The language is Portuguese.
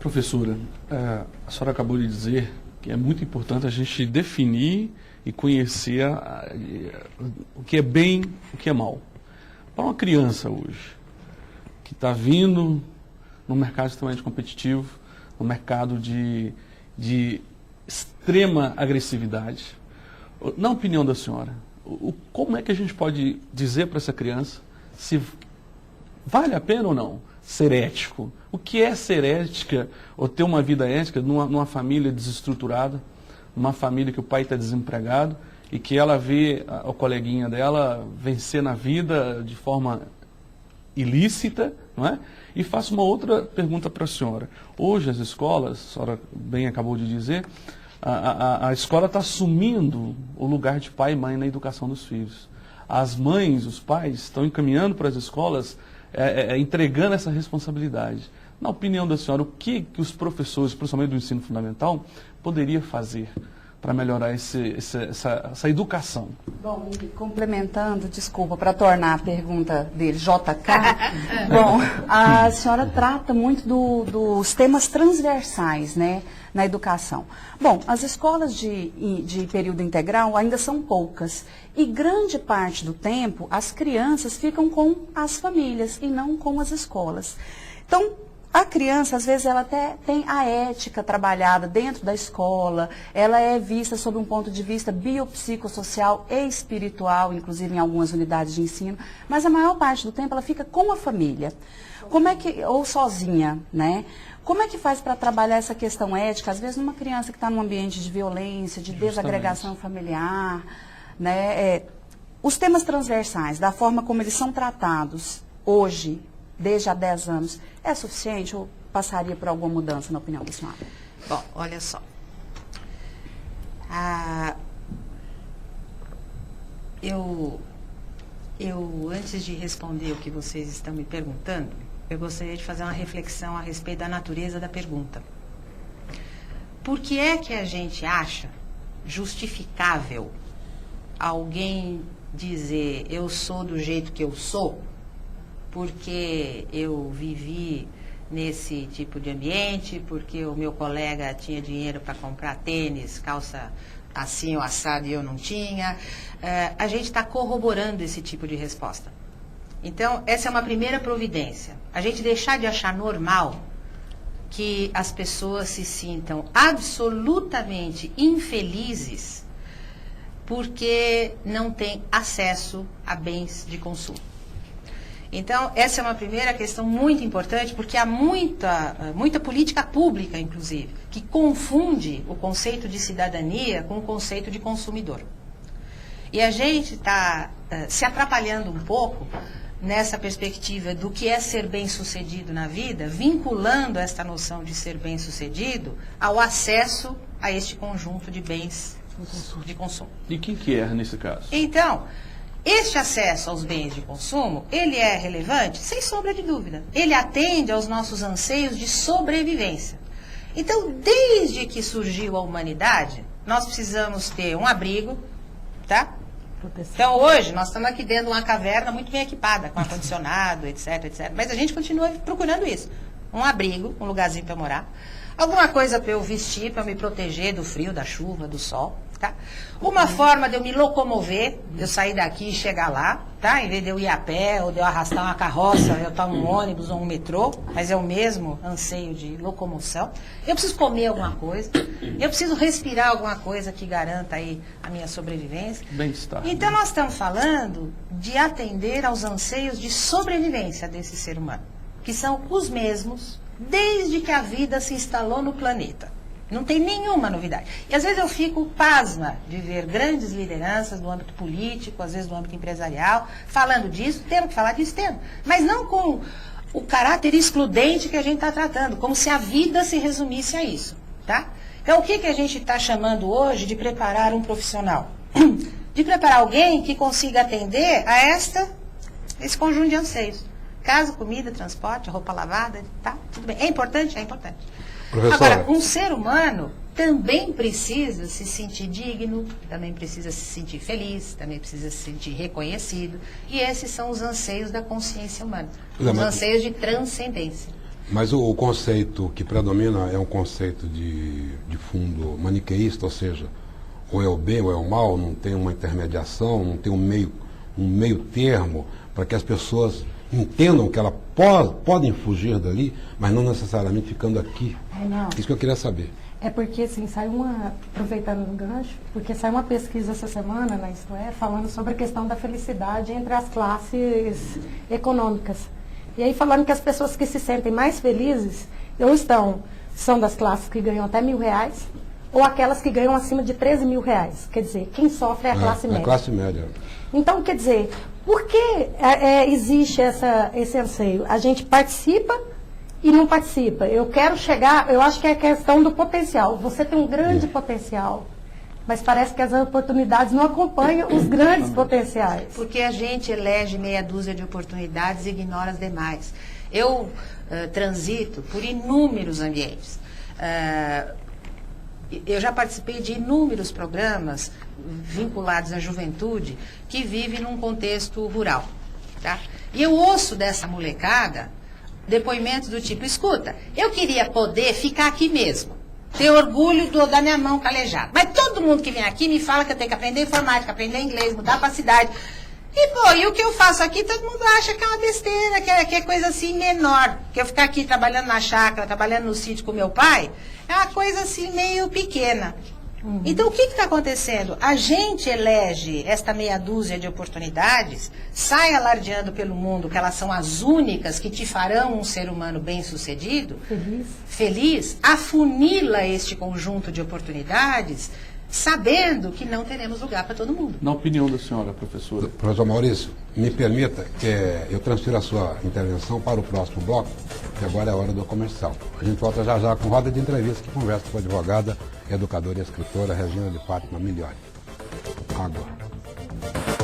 Professora, a senhora acabou de dizer que é muito importante a gente definir e conhecer o que é bem, o que é mal. Para uma criança hoje, que está vindo no mercado extremamente competitivo, no mercado de extrema agressividade, na opinião da senhora, como é que a gente pode dizer para essa criança se vale a pena ou não ser ético? O que é ser ética ou ter uma vida ética numa família desestruturada, numa família que o pai está desempregado e que ela vê o coleguinha dela vencer na vida de forma ilícita, não é? E faço uma outra pergunta para a senhora. Hoje as escolas, a senhora bem acabou de dizer, a escola está assumindo o lugar de pai e mãe na educação dos filhos. As mães, os pais estão encaminhando para as escolas, entregando essa responsabilidade. Na opinião da senhora, o que os professores, principalmente do ensino fundamental, poderiam fazer para melhorar essa educação? Bom, e complementando, desculpa, para tornar a pergunta dele, JK, bom, a senhora trata muito dos temas transversais, né, na educação. Bom, as escolas de período integral ainda são poucas, e grande parte do tempo as crianças ficam com as famílias e não com as escolas. Então, a criança, às vezes, ela até tem a ética trabalhada dentro da escola, ela é vista sob um ponto de vista biopsicossocial e espiritual, inclusive em algumas unidades de ensino, mas a maior parte do tempo ela fica com a família. Como é que, ou sozinha, né? Como é que faz para trabalhar essa questão ética, às vezes numa criança que está num ambiente de violência, de desagregação familiar, né? Os temas transversais, da forma como eles são tratados hoje, desde há 10 anos, é suficiente ou passaria por alguma mudança, na opinião da senhora? Bom, olha só. Eu, antes de responder o que vocês estão me perguntando, eu gostaria de fazer uma reflexão a respeito da natureza da pergunta. Por que é que a gente acha justificável alguém dizer eu sou do jeito que eu sou, porque eu vivi nesse tipo de ambiente, porque o meu colega tinha dinheiro para comprar tênis, calça assim ou assado e eu não tinha? A gente está corroborando esse tipo de resposta. Então, essa é uma primeira providência. A gente deixar de achar normal que as pessoas se sintam absolutamente infelizes porque não têm acesso a bens de consumo. Então, essa é uma primeira questão muito importante, porque há muita política pública, inclusive, que confunde o conceito de cidadania com o conceito de consumidor. E a gente está se atrapalhando um pouco nessa perspectiva do que é ser bem-sucedido na vida, vinculando esta noção de ser bem-sucedido ao acesso a este conjunto de bens de consumo. E quem que é nesse caso? Então, este acesso aos bens de consumo, ele é relevante? Sem sombra de dúvida. Ele atende aos nossos anseios de sobrevivência. Então, desde que surgiu a humanidade, nós precisamos ter um abrigo, tá? Então, hoje, nós estamos aqui dentro de uma caverna muito bem equipada, com ar-condicionado, etc, etc. Mas a gente continua procurando isso. Um abrigo, um lugarzinho para morar. Alguma coisa para eu vestir, para me proteger do frio, da chuva, do sol. Tá? Uma forma de eu me locomover, de eu sair daqui e chegar lá, tá? Em vez de eu ir a pé ou de eu arrastar uma carroça, eu estou num ônibus ou um metrô, mas é o mesmo anseio de locomoção. Eu preciso comer alguma coisa, eu preciso respirar alguma coisa que garanta aí a minha sobrevivência. Bem-estar. Então nós estamos falando de atender aos anseios de sobrevivência desse ser humano, que são os mesmos desde que a vida se instalou no planeta. Não tem nenhuma novidade. E às vezes eu fico pasma de ver grandes lideranças do âmbito político, às vezes do âmbito empresarial, falando disso, temos que falar disso, temos. Mas não com o caráter excludente que a gente está tratando, como se a vida se resumisse a isso, tá? Então, o que a gente está chamando hoje de preparar um profissional? De preparar alguém que consiga atender a esse conjunto de anseios. Casa, comida, transporte, roupa lavada, tá? Tudo bem. É importante? É importante. Professora. Agora, um ser humano também precisa se sentir digno, também precisa se sentir feliz, também precisa se sentir reconhecido. E esses são os anseios da consciência humana, os anseios de transcendência. Mas o conceito que predomina é um conceito de fundo maniqueísta, ou seja, ou é o bem ou é o mal, não tem uma intermediação, não tem um meio termo para que as pessoas entendam que elas podem fugir dali, mas não necessariamente ficando aqui. Isso que eu queria saber. É porque, assim, aproveitando o gancho, porque saiu uma pesquisa essa semana na Isto É, falando sobre a questão da felicidade entre as classes econômicas. E aí falando que as pessoas que se sentem mais felizes são das classes que ganham até R$1.000, ou aquelas que ganham acima de R$13 mil. Quer dizer, quem sofre é a classe média. A classe média. Então, quer dizer, por que existe esse anseio? A gente participa e não participa. Eu quero chegar, eu acho que é questão do potencial. Você tem um grande potencial, mas parece que as oportunidades não acompanham os grandes potenciais. Porque a gente elege meia dúzia de oportunidades e ignora as demais. Eu transito por inúmeros ambientes. Eu já participei de inúmeros programas vinculados à juventude que vive num contexto rural. Tá? E eu ouço dessa molecada depoimentos do tipo, escuta, eu queria poder ficar aqui mesmo, ter orgulho da minha mão calejada. Mas todo mundo que vem aqui me fala que eu tenho que aprender informática, aprender inglês, mudar para a cidade. E o que eu faço aqui, todo mundo acha que é uma besteira, que é coisa assim menor. Que eu ficar aqui trabalhando na chácara, trabalhando no sítio com meu pai, é uma coisa assim meio pequena. Então, o que está acontecendo? A gente elege esta meia dúzia de oportunidades, sai alardeando pelo mundo que elas são as únicas que te farão um ser humano bem-sucedido, feliz, afunila este conjunto de oportunidades, sabendo que não teremos lugar para todo mundo. Na opinião da senhora, professora. Professor Maurício, me permita que eu transfira a sua intervenção para o próximo bloco, que agora é a hora do comercial. A gente volta já já com roda de entrevista que conversa com a advogada, educadora e escritora Regina de Fátima Migliori. Agora.